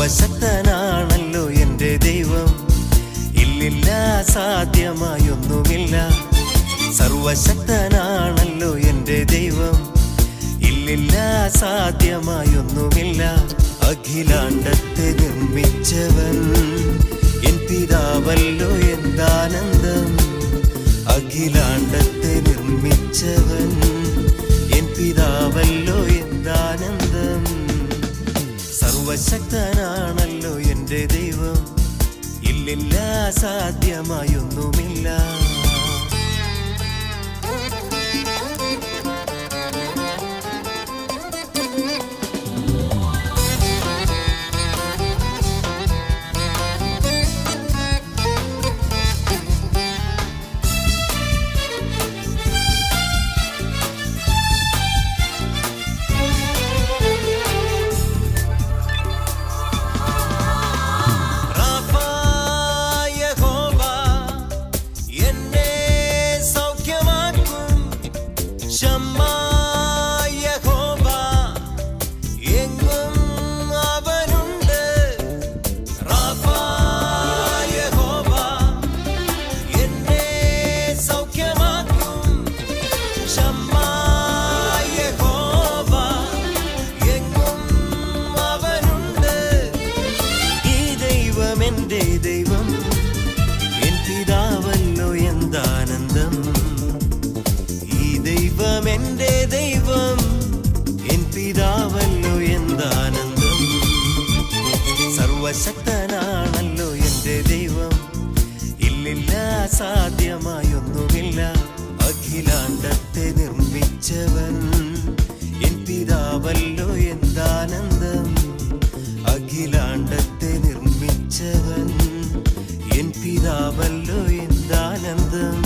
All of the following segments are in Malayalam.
സർവശക്തനാണല്ലോ എൻ്റെ ദൈവം, ഇല്ലില്ല സാധ്യമായൊന്നുമില്ല. സർവശക്തനാണല്ലോ എൻ്റെ ദൈവം, ഇല്ലില്ല സാധ്യമായൊന്നുമില്ല. അഖിലാണ്ടത്തെ നിർമ്മിച്ചവൻ എൻ പിതാവല്ലോ എന്താനന്ദം. അഖിലാണ്ടത്തെ നിർമ്മിച്ചവൻ എൻ പിതാവല്ലോ എന്താനന്ദം. സർവശക്തനാണല്ലോ എൻ്റെ ദൈവം, ഇല്ലില്ല സാധ്യമായൊന്നുമില്ല. എൻ്റെ ദൈവം എൻ പിതാവല്ലോ എന്താനന്ദം. ഈ ദൈവം എൻ്റെ ദൈവം എൻ പിതാവല്ലോ എന്താനന്ദം. സർവശക്തനാണല്ലോ എൻ്റെ ദൈവം, ഇല്ലില്ല സാധ്യമായൊന്നുമില്ല. അഖിലാണ്ടത്തെ നിർമ്മിച്ചവൻ എൻ പിതാവല്ലോ എന്താനന്ദം. അഖിലാണ്ടത്തെ നിർമ്മിച്ചവൻ എൻ പിതാവല്ലോ എന്താനന്ദം.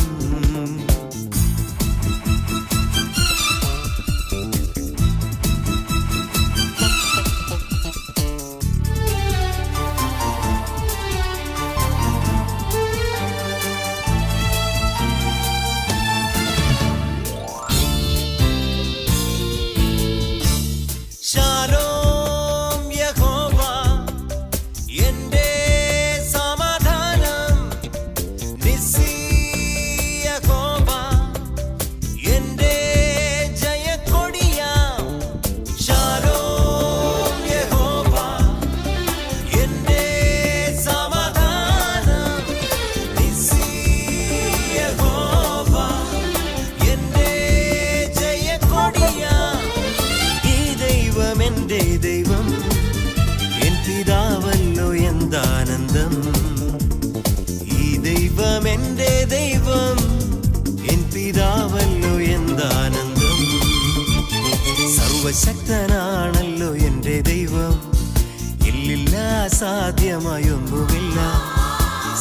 എൻ്റെ ദൈവം എൻ പിതാവല്ലോ എന്താനന്ദം. ഈ ദൈവം എൻ്റെ ദൈവം എൻ പിതാവല്ലോ എന്താനന്ദം. സർവശക്തനാണല്ലോ എൻ്റെ ദൈവം, ഇല്ലില്ല സാധ്യമായൊന്നുമില്ല.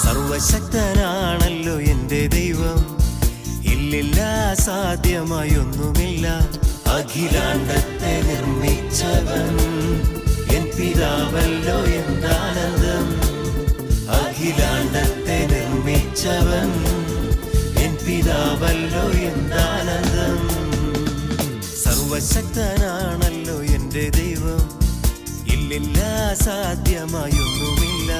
സർവശക്തനാണല്ലോ എൻ്റെ ദൈവം, ഇല്ലില്ല സാധ്യമായൊന്നുമില്ല. അഖിലാണ്ടത്തെ നിർമ്മിച്ചവൻ എൻ പിതാവല്ലോ എന്താനന്ദം. അഖിലാണ്ടത്തെ നിർമ്മിച്ചവൻ എൻ പിതാവല്ലോ എന്താനന്ദം. സർവശക്തനാണല്ലോ എൻ്റെ ദൈവം, ഇല്ലില്ല സാധ്യമായൊന്നുമില്ല.